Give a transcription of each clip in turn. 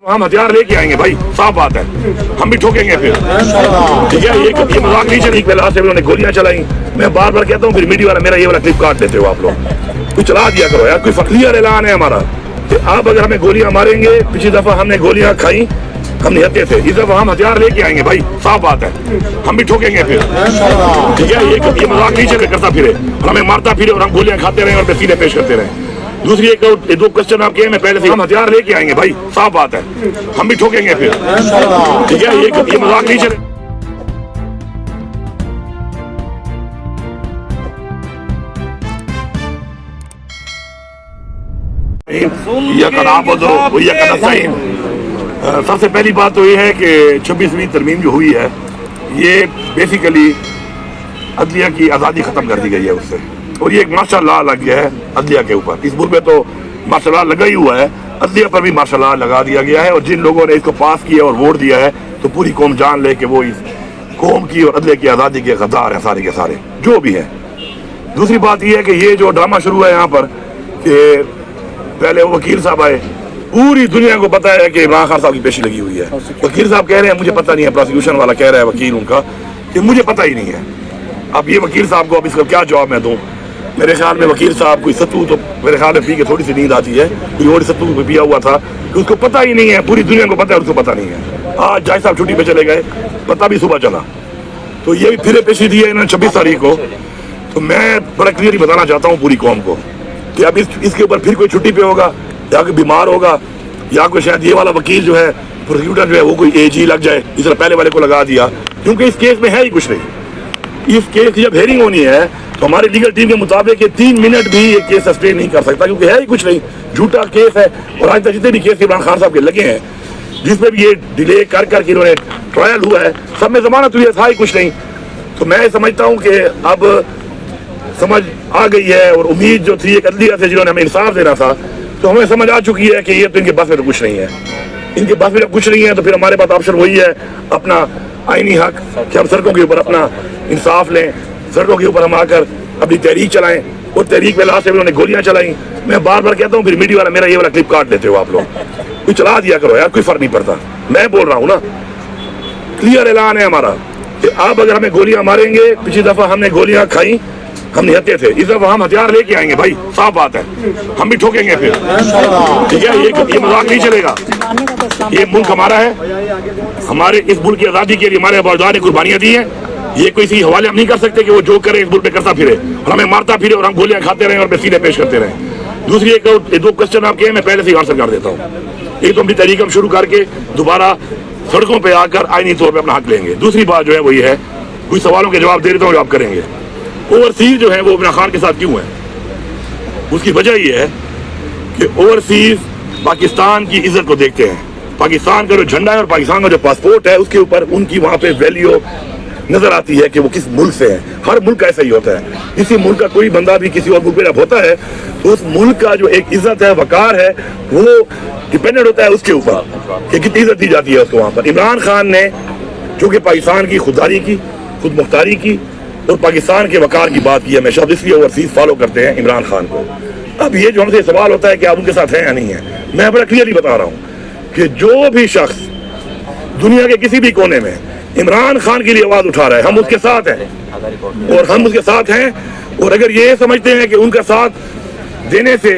हम हथियार लेके आएंगे भाई, साफ बात है, हम भी ठोकेंगे फिर, ठीक है। ये मजाक नहीं चली, पहले से उन्होंने गोलियां चलाई। मैं बार बार कहता हूँ, फिर मीडिया वाला मेरा ये वाला क्लिप काट देते हो आप लोग। कोई चला दिया करो यार, कोई क्लियर ऐलान है हमारा कि आप अगर हमें गोलियां मारेंगे, पिछली दफा हमने गोलियां खाई, हम निहत्ते थे, इस दफा हम हथियार लेके आएंगे भाई, साफ बात है, हम भी ठोकेंगे फिर, ठीक है। ये मजाक नहीं चले करता फिरे और हमें मारता फिरे और हम गोलियां खाते रहे और सीधे पेश करते रहे। दूसरी एक दो क्वेश्चन आपके मैं पहले से, हम हथियार लेके आएंगे भाई, साफ बात है, हम भी ठोकेंगे फिर, ठीक है। ये मजाक नहीं चले। सबसे पहली बात तो ये है कि 26वीं तरमीम जो हुई है, ये बेसिकली अदलिया की आज़ादी ख़त्म कर दी गई है उससे, और ये एक मार्शल लॉ लग गया है अदलिया के ऊपर। इस मुल्क में तो मार्शल लॉ लगा ही हुआ है, अदलिया पर भी मार्शल लॉ लगा दिया गया है। और जिन लोगों ने इसको पास किया और वोट दिया है, तो पूरी कौम जान ले कि वो इस कौम की और अदलिया की आज़ादी के गद्दार हैं सारे के सारे जो भी हैं। दूसरी बात यह है कि ये जो ड्रामा शुरू है यहाँ पर कि पहले वो वकील साहब आए, पूरी दुनिया को पता है कि इमरान खान साहब की पेशी लगी हुई है। वकील साहब कह रहे हैं मुझे पता नहीं है, प्रोसिक्यूशन वाला कह रहा है वकील उनका कि मुझे पता ही नहीं है। अब ये वकील साहब को अब इसका क्या जवाब मैं दूं? मेरे ख्याल में वकील साहब कोई सत्तू तो मेरे ख्याल में पी के थोड़ी सी नींद आती है, कोई और सत्तू पिया हुआ था कि उसको पता ही नहीं है, पूरी दुनिया को पता है उसको पता नहीं है। आज जज साहब छुट्टी पे चले गए, पता भी सुबह चला, तो ये भी फिर पेशी दी है इन्होंने 26 तारीख को। तो मैं बड़ा क्लियरली बताना चाहता हूँ पूरी कौम को कि अब इसके ऊपर फिर कोई छुट्टी पे होगा या कोई बीमार होगा या कोई शायद ये वाला वकील जो है, प्रोसिक्यूटर जो है, वो कोई एजी लग जाए जिस तरह पहले वाले को लगा दिया, क्योंकि इस केस में है ही कुछ नहीं। इस केस की जब हेयरिंग होनी है तो हमारी लीगल टीम के मुताबिक 3 मिनट भी ये केस सस्टेन नहीं कर सकता, क्योंकि है ही कुछ नहीं, झूठा केस है। और आज तक जितने भी केस इमरान खान साहब के लगे हैं, जिसमें भी ये डिले कर करके इन्होंने ट्रायल हुआ है, सब में जमानत हुई है, था ही कुछ नहीं। तो मैं समझता हूँ कि अब समझ आ गई है, और उम्मीद जो थी एक अदलिया से जिन्होंने हमें इंसाफ देना था, तो हमें समझ आ चुकी है कि ये तो इनके बस में तो कुछ नहीं है, इनके बस में कुछ नहीं है। तो फिर हमारे पास ऑप्शन वही है, अपना आईनी हक कि हम सड़कों के ऊपर अपना इंसाफ लें, सड़कों के ऊपर हम आकर अपनी तहरीक चलाएं। और तहरीक में लास्ट में उन्होंने गोलियां चलाई। मैं बार बार कहता हूँ, फिर मीडिया वाला मेरा ये वाला क्लिप काट देते हो आप लोग। कोई चला दिया करो यार, कोई फर्क नहीं पड़ता। मैं बोल रहा हूँ ना, क्लियर ऐलान है हमारा कि आप अगर हमें गोलियां मारेंगे, पिछली दफा हमने गोलियां खाई, हम निहत्ते थे, इस दफा हम हथियार लेके आएंगे भाई, साफ बात है, हम भी ठोकेंगे फिर, ठीक है। ये मजाक नहीं चलेगा। ये मुल्क हमारा है, हमारे इस मुल्क की आज़ादी के लिए हमारे बाज़ार ने कुर्बानियां दी हैं। ये कोई इसी हवाले हम नहीं कर सकते कि वो जो करे इस मुल्क में करता फिरे और हमें मारता फिरे और हम गोलियां खाते रहे और सीधे पेश करते रहे। दूसरी एक दो क्वेश्चन आपके मैं पहले से आंसर कर देता हूँ। एक तो अपनी तहरीक हम शुरू करके दोबारा सड़कों पर आकर आईनी तौर पर अपना हक लेंगे। दूसरी बात जो है वो ये है, कुछ सवालों के जवाब दे देता हूँ जो आप करेंगे। ओवरसीज जो है वो इमरान खान के साथ क्यों है? उसकी वजह ये है कि ओवरसीज पाकिस्तान की इज्जत को देखते हैं। पाकिस्तान का जो झंडा है और पाकिस्तान का जो पासपोर्ट है, उसके ऊपर उनकी वहाँ पे वैल्यू नजर आती है कि वो किस मुल्क से है। हर मुल्क का ऐसा ही होता है। किसी मुल्क का कोई बंदा भी किसी और मुल्क में जब होता है, तो उस मुल्क का जो एक इज्जत है, वकार है, वो डिपेंडेंट होता है उसके ऊपर कि कितनी इज्जत दी जाती है उसको वहाँ पर। इमरान खान ने जो कि पाकिस्तान की खुददारी की, खुद मुख्तारी की और पाकिस्तान के वकार की बात की हमेशा, इसलिए ओवरसीज फॉलो करते हैं इमरान खान को। अब ये जो हमसे सवाल होता है कि आप उनके साथ हैं या नहीं है, मैं बड़ा क्लियरली बता रहा हूँ कि जो भी शख्स दुनिया के किसी भी कोने में इमरान खान के लिए आवाज उठा रहा है, हम उसके साथ हैं और हम उसके साथ हैं। और अगर ये समझते हैं कि उनका साथ देने से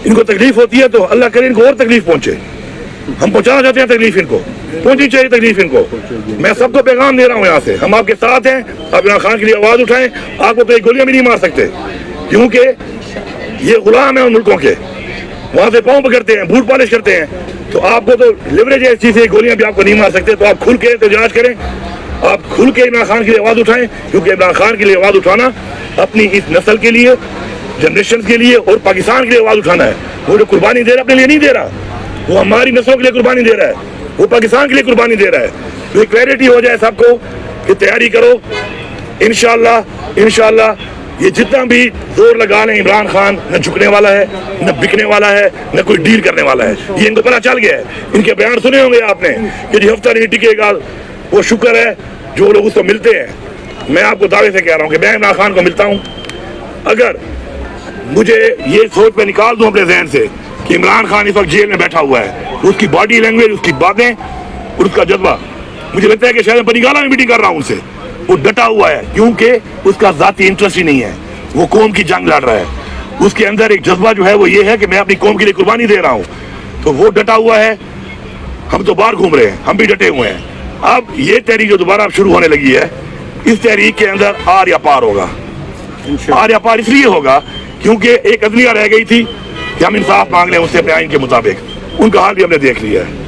इनको तकलीफ होती है, तो अल्लाह करे इनको और तकलीफ पहुंचे। हम पहुंचाना चाहते हैं तकलीफ, इनको पहुंचनी चाहिए तकलीफ इनको। मैं सबको पैगाम दे रहा हूँ यहाँ से, हम आपके साथ हैं। आप इमरान खान के लिए आवाज उठाएं। आपको तो एक गोलियां भी नहीं मार सकते, क्योंकि ये गुलाम है उन मुल्कों के, वहां से पाँव पकड़ते हैं, बूट पॉलिश करते हैं। तो आपको तो लिवरेज है इस चीज से, गोलियां भी आपको नहीं मार सकते। तो आप खुल के एहतजाज करें, आप खुल के इमरान खान के लिए आवाज उठाएं, क्योंकि इमरान खान के लिए आवाज उठाना अपनी इस नस्ल के लिए, जनरेशन के लिए और पाकिस्तान के लिए आवाज उठाना है। वो जो कुर्बानी दे रहा है अपने लिए नहीं दे रहा, वो हमारी नस्लों के लिए कुर्बानी दे रहा है, वो पाकिस्तान के लिए कुर्बानी दे रहा है। तो एक क्लैरिटी हो जाए सबको कि तैयारी करो। इंशाल्लाह ये जितना भी जोर लगा लें, इमरान खान न झुकने वाला है, न बिकने वाला है, न कोई डील करने वाला है। ये इनको पता चल गया है। इनके बयान सुने होंगे आपने कि जी हफ्ता नहीं टिकेगा, वो शुक्र है जो लोग उसको मिलते हैं। मैं आपको दावे से कह रहा हूँ कि मैं इमरान खान को मिलता हूँ। अगर मुझे ये सोच पे निकाल दूं अपने जहन से कि इमरान खान इस वक्त जेल में बैठा हुआ है, उसकी बॉडी लैंग्वेज, उसकी बातें और उसका जज्बा, मुझे लगता है कि शायद बनीगाला में मीटिंग कर रहा हूं उनसे, वो डटा हुआ है क्योंकि उसका जाती इंटरेस्ट ही नहीं है, वो कौम की जंग लड़ रहा है, उसके अंदर एक जज्बा जो है वो ये है कि मैं अपनी कौम के लिए कुर्बानी दे रहा हूं, तो वो डटा हुआ है। हम तो बाहर घूम रहे हैं, हम भी डटे हुए हैं। अब ये तहरीक जो दोबारा शुरू होने लगी है, इस तहरीक के अंदर आर या पार होगा। आर या पार इसलिए होगा क्योंकि एक अदलिया रह गई थी कि हम इंसाफ मांग लें उससे अपने आइन के मुताबिक, उनका हाल भी हमने देख लिया है।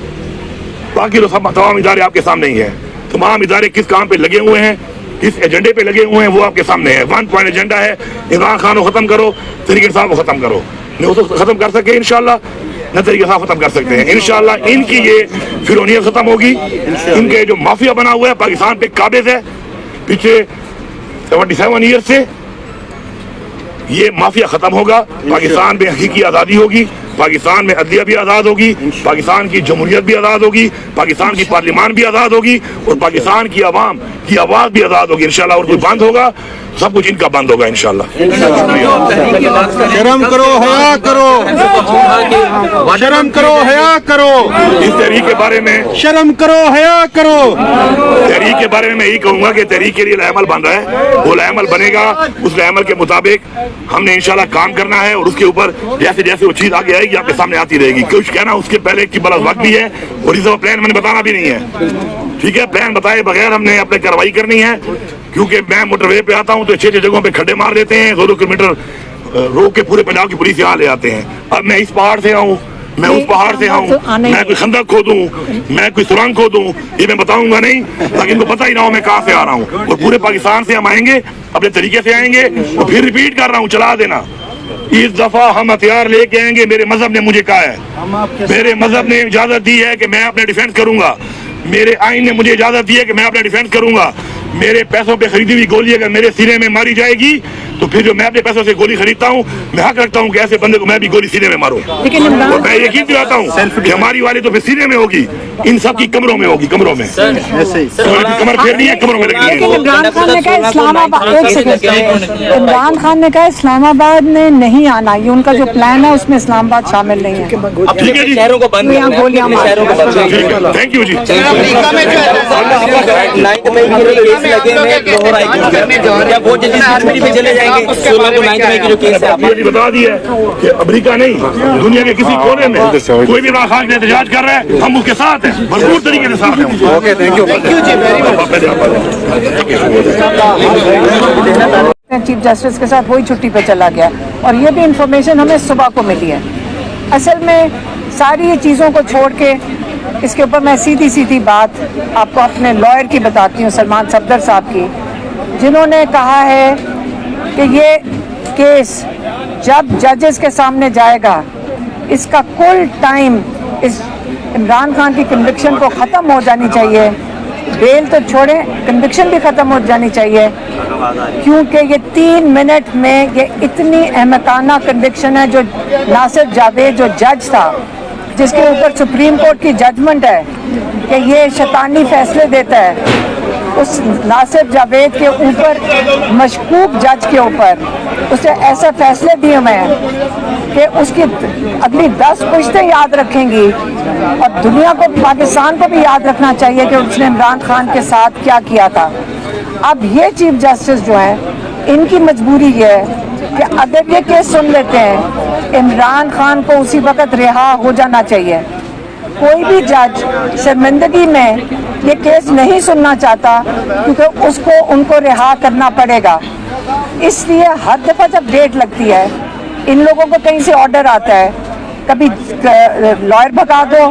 बाकी तो सब तमाम इदारे आपके सामने ही हैं, तमाम इदारे किस काम पे लगे हुए हैं, किस एजेंडे पे लगे हुए हैं, वो आपके सामने है। 1 पॉइंट एजेंडा है, इमरान खान को खत्म करो, तहरीक इंसाफ को खत्म करो। नहीं उसको खत्म कर सके इंशाल्लाह, न तहरीक इंसाफ खत्म कर सकते हैं इंशाल्लाह। इनकी ये फिरौनियत खत्म होगी, इनके जो माफिया बना हुआ है पाकिस्तान पे काबिज है पिछले 77 ईयर से, ये माफिया खत्म होगा, पाकिस्तान में हकीकी आज़ादी होगी, पाकिस्तान में अदलिया भी आज़ाद होगी, पाकिस्तान की जमहूरियत भी आज़ाद होगी, पाकिस्तान की पार्लियामान भी आज़ाद होगी और पाकिस्तान की आवाम की आवाज़ भी आज़ाद होगी इंशाल्लाह। और कोई बंद होगा, सब कुछ इनका बंद होगा इंशाल्लाह। शर्म करो, हया करो, शर्म करो, हया करो। इस तहरीक के बारे में शर्म करो, हया करो। तहरीक के बारे में मैं यही कहूंगा कि तहरीक के लिए लाएमल बन रहा है, वो लाएमल बनेगा, उस लाएमल के मुताबिक हमने इंशाल्लाह काम करना है और उसके ऊपर जैसे जैसे वो चीज आगे आएगी आपके सामने आती रहेगी। कुछ कहना उसके पहले की बड़ा वक्त भी है और रिजर्व प्लान मैंने बताना भी नहीं है, ठीक है। प्लान बताए बगैर हमने अपने कार्रवाई करनी है, क्योंकि मैं मोटरवे पे आता हूँ तो 6-6 जगहों पे खड्डे मार देते हैं, 2-2 किलोमीटर रोक के पूरे पंजाब की पुलिस यहाँ ले आते हैं। अब मैं इस पहाड़ से आऊँ, मैं उस पहाड़ से आऊँ, मैं कोई खंदक खोदूं, मैं कोई सुरंग खोदूं, ये मैं बताऊंगा नहीं, ताकि इनको पता ही ना हो मैं कहाँ से आ रहा हूँ। और पूरे पाकिस्तान से हम आएंगे, अपने तरीके से आएंगे और फिर रिपीट कर रहा हूँ, चला देना। इस दफा हम हथियार लेके आएंगे, मेरे मजहब ने मुझे कहा है, मेरे मजहब ने इजाजत दी है कि मैं अपने डिफेंस करूंगा, मेरे आइन ने मुझे इजाजत दी है कि मैं अपने डिफेंस करूंगा। मेरे पैसों पे खरीदी हुई गोली अगर मेरे सीने में मारी जाएगी तो फिर जो मैं अपने पैसों से गोली खरीदता हूँ, मैं हक रखता हूँ कि ऐसे बंदे को मैं भी गोली सीने में मारूं। और मैं यकीन दिलाता हूँ कि हमारी वाली तो फिर सीने में होगी, इन सब की कमरों में होगी, कमरों में कमर फेरनी है, कमरों में लगनी है। इमरान खान ने कहा इस्लामाबाद, एक सेकंड, इमरान खान ने कहा इस्लामाबाद में नहीं आना, ये उनका जो प्लान है उसमें इस्लामाबाद शामिल नहीं है। ठीक है जी, शहरों को बंद, यहाँ गोलियां मार, थैंक यू जी। वो जल्दी पे चले जाएंगे, 16 को 9 मई की जो केस है आपने बता दिया कि अमेरिका नहीं, दुनिया के किसी कोने में कोई भी इमरान खान के एहतजाज कर रहा है, हम उसके साथ हैं, भरपूर तरीके से साथ हैं। Okay, thank you chief justice के साथ वही छुट्टी पे चला गया। और ये भी इंफॉर्मेशन हमें सुबह को मिली है। असल में सारी ये चीज़ों को छोड़ के इसके ऊपर मैं सीधी सीधी बात आपको अपने लॉयर की बताती हूँ, सलमान सफदर साहब की, जिन्होंने कहा है कि ये केस जब जजेस के सामने जाएगा, इसका कुल टाइम इस इमरान खान की कन्विक्शन को ख़त्म हो जानी चाहिए, बेल तो छोड़ें, कन्विक्शन भी ख़त्म हो जानी चाहिए, क्योंकि ये 3 मिनट में ये इतनी अहमकाना कन्विक्शन है। जो नासिर जावेद जो जज था, जिसके ऊपर सुप्रीम कोर्ट की जजमेंट है कि ये शैतानी फैसले देता है, उस नासिर जावेद के ऊपर, मशकूक जज के ऊपर उसे ऐसे फैसले दिए हुए हैं कि उसकी अगली 10 पुश्तें याद रखेंगी और दुनिया को, पाकिस्तान को भी याद रखना चाहिए कि उसने इमरान खान के साथ क्या किया था। अब ये चीफ जस्टिस जो हैं, इनकी मजबूरी ये है कि अगर ये केस सुन लेते हैं, इमरान खान को उसी वक्त रिहा हो जाना चाहिए। कोई भी जज शर्मिंदगी में ये केस नहीं सुनना चाहता, क्योंकि उसको उनको रिहा करना पड़ेगा। इसलिए हर दफ़ा जब डेट लगती है, इन लोगों को कहीं से ऑर्डर आता है, कभी लॉयर भगा दो,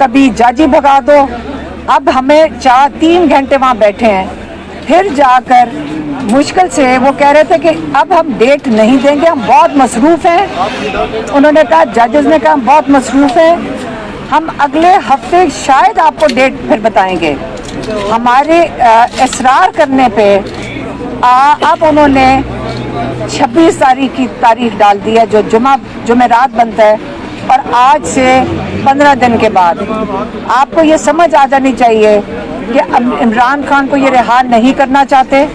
कभी जज ही भगा दो। अब हमें 3 घंटे वहाँ बैठे हैं, फिर जाकर मुश्किल से वो कह रहे थे कि अब हम डेट नहीं देंगे, हम बहुत मसरूफ़ हैं। उन्होंने कहा, जजेस ने कहा, हम बहुत मसरूफ़ हैं, हम अगले हफ्ते शायद आपको डेट फिर बताएंगे। हमारे इसरार करने पे अब उन्होंने 26 तारीख की तारीख डाल दी है, जो जुमेरात बनता है, और आज से 15 दिन के बाद आपको ये समझ आ जानी चाहिए कि इमरान खान को ये रिहा नहीं करना चाहते।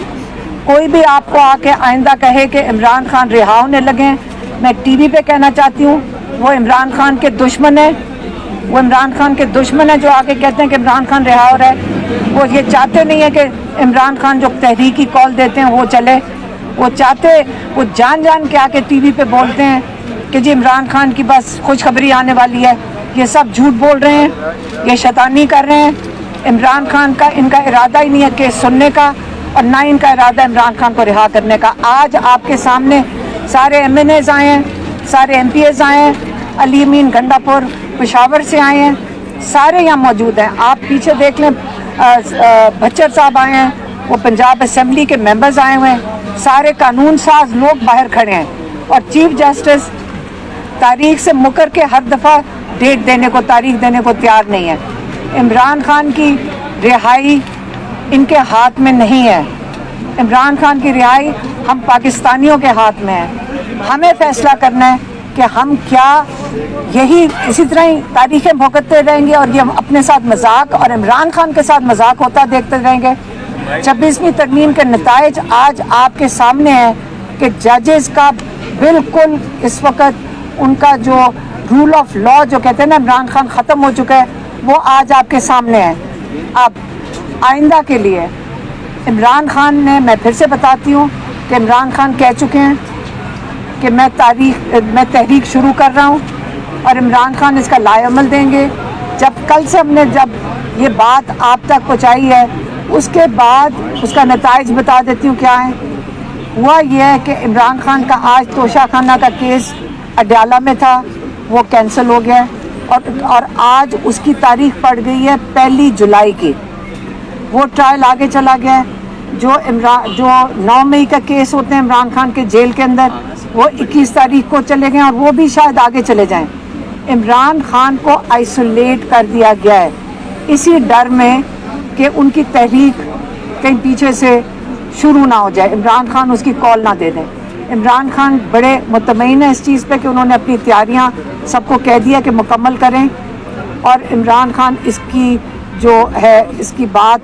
कोई भी आपको आके आइंदा कहे कि इमरान खान रिहा होने लगे, मैं टीवी पे कहना चाहती हूँ, वो इमरान खान के दुश्मन है, वो इमरान खान के दुश्मन है जो आके कहते हैं कि इमरान खान रिहा हो रहा है। वो ये चाहते नहीं है कि इमरान खान जो तहरीकी कॉल देते हैं वो चले। वो चाहते, वो जान के आके टीवी पे बोलते हैं कि जी इमरान खान की बस खुशखबरी आने वाली है। ये सब झूठ बोल रहे हैं, ये शैतानी कर रहे हैं। इमरान खान का, इनका इरादा ही नहीं है केस सुनने का, और ना इनका इरादा इमरान खान को रिहा करने का। आज आपके सामने सारे MNAs आए हैं, सारे MPs आए हैं, अली अमीन गंडापुर पेशावर से आए हैं, सारे यहाँ मौजूद हैं। आप पीछे देख लें, भच्चर साहब आए हैं, वो पंजाब असेंबली के मेंबर्स आए हुए हैं, सारे कानून साज लोग बाहर खड़े हैं। और चीफ जस्टिस तारीख से मुकर के हर दफ़ा डेट देने को, तारीख देने को तैयार नहीं है। इमरान खान की रिहाई इनके हाथ में नहीं है। इमरान खान की रिहाई हम पाकिस्तानियों के हाथ में है। हमें फैसला करना है कि हम क्या यही इसी तरह ही तारीखें भुगतते रहेंगे और ये हम अपने साथ मजाक और इमरान खान के साथ मजाक होता देखते रहेंगे। 26वीं तरमीम के नताइज आज आपके सामने हैं कि जजेस का बिल्कुल इस वक्त उनका जो रूल ऑफ लॉ जो कहते हैं ना इमरान खान ख़त्म हो चुका है, वो आज आपके सामने है। अब आइंदा के लिए इमरान खान ने, मैं फिर से बताती हूँ कि इमरान खान कह चुके हैं कि मैं तहरीक शुरू कर रहा हूँ और इमरान खान इसका लाएअमल देंगे। जब कल से हमने जब ये बात आप तक पहुँचाई है, उसके बाद उसका नताइज बता देती हूँ क्या है। हुआ यह है कि इमरान खान का आज तोशाखाना का केस अडयाला में था, वो कैंसिल हो गया और आज उसकी तारीख पड़ गई है 1 जुलाई की। वो ट्रायल आगे चला गया है। जो 9 मई का केस होते हैं इमरान खान के जेल के अंदर, वो 21 तारीख को चले गए और वो भी शायद आगे चले जाएं। इमरान खान को आइसोलेट कर दिया गया है इसी डर में कि उनकी तहरीक कहीं पीछे से शुरू ना हो जाए, इमरान खान उसकी कॉल ना दे दें। इमरान खान बड़े मुतमईन है इस चीज़ पे कि उन्होंने अपनी तैयारियां सबको कह दिया कि मुकम्मल करें, और इमरान खान इसकी जो है इसकी बात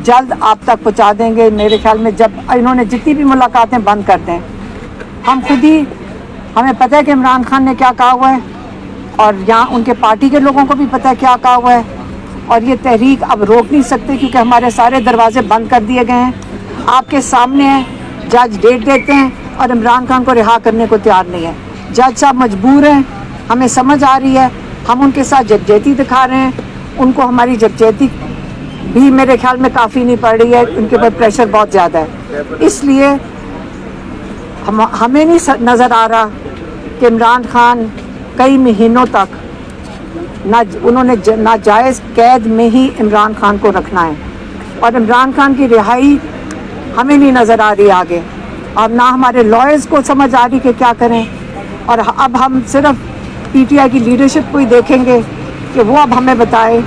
जल्द आप तक पहुंचा देंगे। मेरे ख्याल में जब इन्होंने जितनी भी मुलाकातें बंद कर दें, हम खुद ही, हमें पता है कि इमरान खान ने क्या कहा हुआ है और यहाँ उनके पार्टी के लोगों को भी पता है क्या कहा हुआ है, और ये तहरीक अब रोक नहीं सकते क्योंकि हमारे सारे दरवाजे बंद कर दिए गए हैं। आपके सामने है, जज डेट देते हैं और इमरान खान को रिहा करने को तैयार नहीं है। जज साहब मजबूर हैं, हमें समझ आ रही है, हम उनके साथ यकजहती दिखा रहे हैं। उनको हमारी यकजहती भी मेरे ख्याल में काफ़ी नहीं पड़ रही है, उनके ऊपर प्रेशर बहुत ज़्यादा है। इसलिए हमें नहीं नज़र आ रहा कि इमरान खान कई महीनों तक उन्होंने नाजायज़ कैद में ही इमरान खान को रखना है, और इमरान खान की रिहाई हमें नहीं नज़र आ रही आगे, और ना हमारे लॉयर्स को समझ आ रही कि क्या करें। और अब हम सिर्फ PTI की लीडरशिप को ही देखेंगे कि वो अब हमें बताए